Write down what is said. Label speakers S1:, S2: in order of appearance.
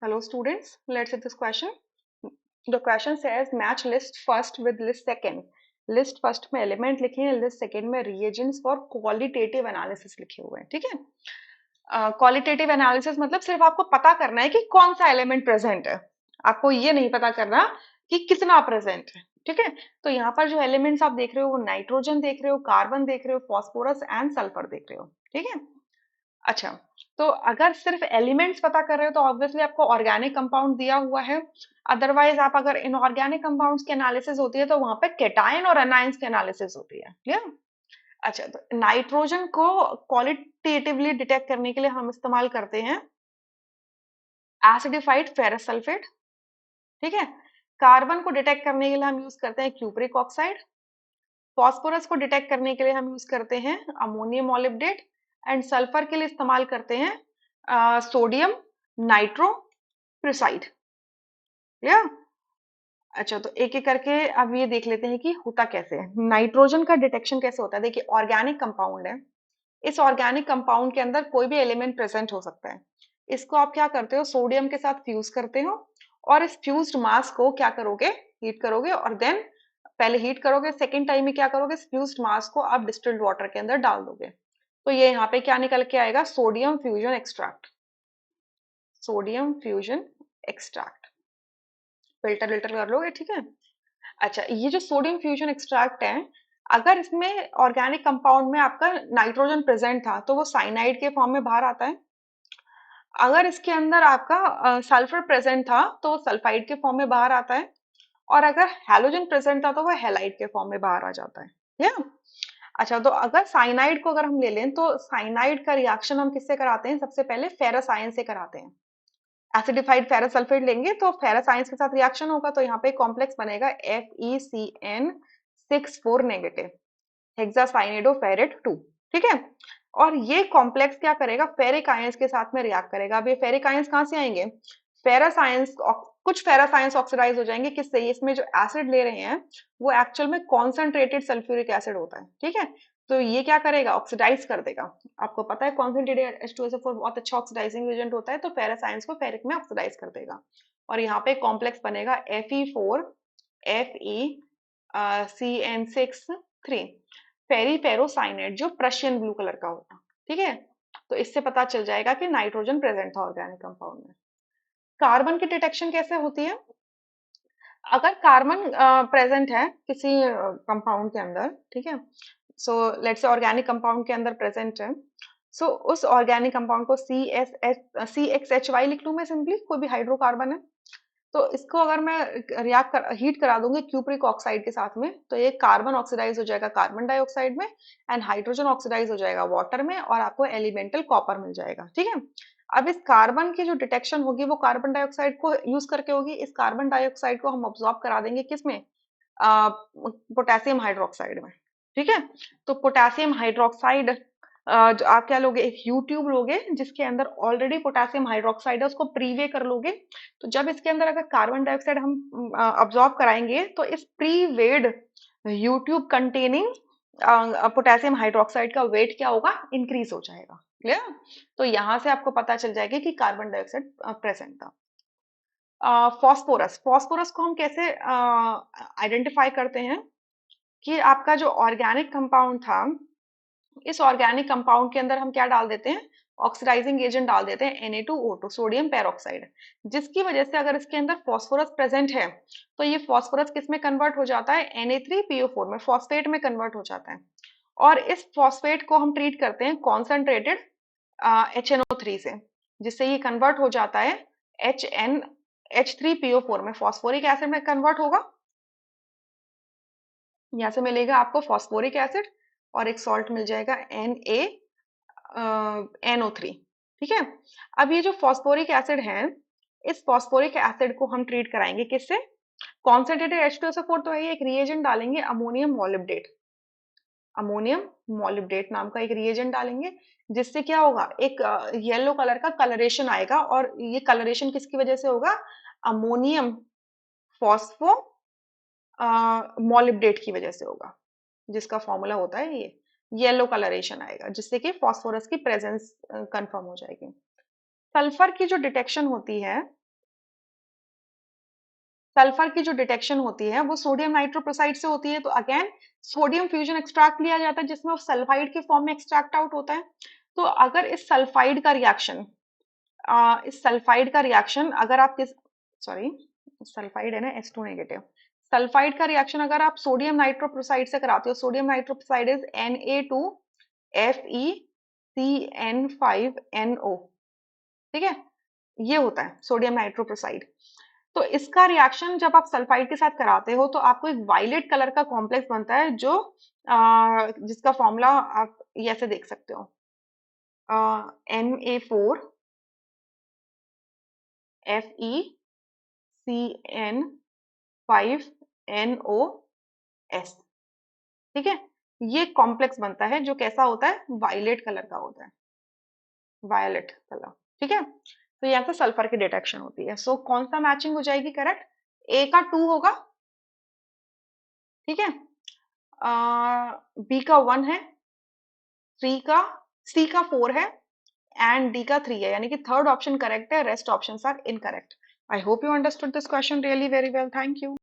S1: Hello students, let's see this question. The question says match list first with list second. List first में element लिखे हैं, list second में reagents for qualitative analysis लिखे हुए हैं, ठीक है। क्वालिटेटिव एनालिसिस मतलब सिर्फ आपको पता करना है कि कौन सा एलिमेंट प्रेजेंट है, आपको ये नहीं पता करना कि कितना प्रेजेंट है, ठीक है। तो यहाँ पर जो एलिमेंट्स आप देख रहे हो वो नाइट्रोजन देख रहे हो, कार्बन देख रहे हो, फास्फोरस एंड सल्फर देख रहे हो, ठीक है। अच्छा, तो अगर सिर्फ एलिमेंट्स पता कर रहे हो तो ऑब्वियसली आपको ऑर्गेनिक कंपाउंड दिया हुआ है। अदरवाइज आप अगर इनऑर्गेनिक कंपाउंड्स की एनालिसिस होती है तो वहां पे केटायन और अनायंस की एनालिसिस होती है, क्लियर। अच्छा, तो नाइट्रोजन को क्वालिटेटिवली डिटेक्ट करने के लिए हम इस्तेमाल करते हैं एसिडिफाइड फेरस सल्फेट, ठीक है। कार्बन को डिटेक्ट करने के लिए हम यूज करते हैं क्यूप्रिक ऑक्साइड। फॉस्फोरस को डिटेक्ट करने के लिए हम यूज करते हैं अमोनियम मॉलिब्डेट। एंड सल्फर के लिए इस्तेमाल करते हैं सोडियम नाइट्रो प्रिसाइड, या। अच्छा, तो एक एक करके अब ये देख लेते हैं कि होता कैसे है, नाइट्रोजन का डिटेक्शन कैसे होता है। देखिए, ऑर्गेनिक कंपाउंड है, इस ऑर्गेनिक कंपाउंड के अंदर कोई भी एलिमेंट प्रेजेंट हो सकता है। इसको आप क्या करते हो, सोडियम के साथ फ्यूज करते हो, और इस फ्यूज्ड मास को क्या करोगे, हीट करोगे, और देन पहले हीट करोगे, सेकेंड टाइम में क्या करोगे, इस फ्यूज्ड मास को आप डिस्टिल्ड वाटर के अंदर डाल दोगे। तो ये यहाँ पे क्या निकल के आएगा, sodium fusion extract. Sodium fusion extract, filter विल्टर कर लोगे, ठीक है। अच्छा, ये जो सोडियम फ्यूजन एक्सट्रैक्ट है, अगर इसमें ऑर्गेनिक कंपाउंड में आपका नाइट्रोजन प्रेजेंट था तो वो साइनाइड के फॉर्म में बाहर आता है। अगर इसके अंदर आपका सल्फर प्रेजेंट था तो वो सल्फाइड के फॉर्म में बाहर आता है। और अगर हैलोजन प्रेजेंट था तो वो हैलाइड के फॉर्म में बाहर आ जाता है, या। अच्छा, तो अगर साइनाइड को अगर हम ले लें तो साइनाइड का रिएक्शन हम किससे कराते हैं, सबसे पहले फेरस आयन से कराते हैं। एसिडिफाइड फेरस सल्फेट लेंगे तो फेरस आयंस के साथ रिएक्शन होगा, तो यहाँ पे कॉम्प्लेक्स बनेगा FeCN6 4 नेगेटिव हेक्सासाइनिडोफेरेट 2, ठीक है। और ये कॉम्प्लेक्स क्या करेगा, फेरिक आयंस के साथ में रिएक्ट करेगा। अब ये फेरिक आयंस कहाँ से आएंगे, फेरस आयंस, कुछ फेरस आयंस ऑक्सीडाइज हो जाएंगे, किससे, इसमें जो एसिड ले रहे हैं वो एक्चुअल में कॉन्सेंट्रेटेड सल्फ्यूरिक एसिड होता है, ठीक है। तो ये क्या करेगा, ऑक्सीडाइज कर देगा। आपको पता है कॉन्सेंट्रेटेड H2SO4 बहुत अच्छा ऑक्सीडाइजिंग एजेंट होता है, तो फेरस आयंस को फेरिक में ऑक्सीडाइज कर देगा। और यहाँ पे कॉम्प्लेक्स बनेगा Fe4FeCN6 3 फेरी फेरोसाइनेट, जो प्रशियन ब्लू कलर का होगा, ठीक है। तो इससे पता चल जाएगा कि नाइट्रोजन प्रेजेंट था ऑर्गेनिक कंपाउंड में। कार्बन की डिटेक्शन कैसे होती है, अगर कार्बन प्रेजेंट है किसी कंपाउंड के अंदर, ठीक है। So let's say organic compound के अंदर प्रेजेंट है, सो उस ऑर्गेनिक कंपाउंड को CXHY लिख लूं मैं सिंपली, कोई भी हाइड्रोकार्बन है। तो इसको अगर मैं हीट करा दूंगी क्यूप्रिक ऑक्साइड के साथ में, तो ये कार्बन ऑक्सीडाइज हो जाएगा कार्बन डाइऑक्साइड में, एंड हाइड्रोजन ऑक्सीडाइज हो जाएगा वाटर में, और आपको एलिमेंटल कॉपर मिल जाएगा, ठीक है। अब इस कार्बन की जो डिटेक्शन होगी वो कार्बन डाइऑक्साइड को यूज करके होगी। इस कार्बन डाइऑक्साइड को हम ऑब्जॉर्ब करा देंगे किसमें, पोटेशियम हाइड्रोक्साइड में, ठीक है। तो पोटेशियम हाइड्रोक्साइड, जो आप क्या लोगे, एक यू ट्यूब लोगे जिसके अंदर ऑलरेडी पोटेशियम हाइड्रोक्साइड है, उसको प्रीवे कर लोगे। तो जब इसके अंदर अगर कार्बन डाइऑक्साइड हम ऑब्जॉर्ब कराएंगे तो इस प्रीवेड you tube containing potassium hydroxide का वेट क्या होगा, इंक्रीज हो जाएगा, क्लियर। तो यहां से आपको पता चल जाएगा कि कार्बन डाइऑक्साइड प्रेजेंट था। फॉस्फोरस, फॉस्फोरस को हम कैसे आइडेंटिफाई करते हैं, कि आपका जो ऑर्गेनिक कंपाउंड था, इस ऑर्गेनिक कंपाउंड के अंदर हम क्या डाल देते हैं, ऑक्सीडाइजिंग एजेंट डाल देते हैं Na2O2 सोडियम पेरोक्साइड, जिसकी वजह से अगर इसके अंदर फॉस्फोरस प्रेजेंट है तो ये फॉस्फोरस किस में कन्वर्ट हो जाता है, Na3PO4 में, फॉस्फेट में कन्वर्ट हो जाता है। और इस फॉस्फेट को हम ट्रीट करते हैं कॉन्सेंट्रेटेड HNO3 से, जिससे ये कन्वर्ट हो जाता है H3PO4 में, फॉस्फोरिक एसिड में कन्वर्ट होगा। यहाँ से मिलेगा आपको फॉस्फोरिक एसिड, और एक सॉल्ट मिल जाएगा NaNO3, ठीक है। अब ये जो फॉस्फोरिक एसिड है, इस फॉस्फोरिक एसिड को हम ट्रीट कराएंगे किससे, कॉन्सेंट्रेटेड H2SO4 तो है, एक रिएजेंट डालेंगे अमोनियम मॉलिब्डेट। अमोनियम मॉलिब्डेट नाम का एक रिएजेंट डालेंगे, जिससे क्या होगा, एक येलो कलर का कलरेशन आएगा, और ये कलरेशन किसकी वजह से होगा, अमोनियम फॉस्फो मॉलिब्डेट की वजह से होगा, जिसका फॉर्मूला होता है ये, येलो कलरेशन आएगा, जिससे कि फास्फोरस की प्रेजेंस कंफर्म हो जाएगी। सल्फर की जो डिटेक्शन होती है, सल्फर की जो डिटेक्शन होती है वो सोडियम नाइट्रोप्रोसाइड से होती है, तो अगेन सोडियम फ्यूजन एक्सट्रैक्ट लिया जाता है जिसमें सल्फाइड के फॉर्म में एक्सट्रैक्ट आउट होता है। तो अगर इस सल्फाइड का रिएक्शन अगर आप किस सॉरी सल्फाइड है ना, H2 नेगेटिव, सल्फाइड का रिएक्शन अगर आप सोडियम नाइट्रोप्रोसाइड से कराते हो, सोडियम नाइट्रोप्रोसाइड इज Na2FeCN5NO, ठीक है, ये होता है सोडियम नाइट्रोप्रोसाइड। तो इसका रिएक्शन जब आप सल्फाइड के साथ कराते हो तो आपको एक वायलेट कलर का कॉम्प्लेक्स बनता है, जो जिसका फॉर्मूला आप ये ऐसे देख सकते हो, Na4FeCN5NOS, ठीक है, ये कॉम्प्लेक्स बनता है जो कैसा होता है, वायलेट कलर का होता है, वायलेट कलर, ठीक है। तो यहाँ से सल्फर की डिटेक्शन होती है। सो कौन सा मैचिंग हो जाएगी करेक्ट, ए का 2 होगा, ठीक है, बी का 1 है, सी का 4 है, एंड डी का 3 है, यानी कि थर्ड ऑप्शन करेक्ट है, rest options are incorrect. I hope you understood this question really very well, thank you.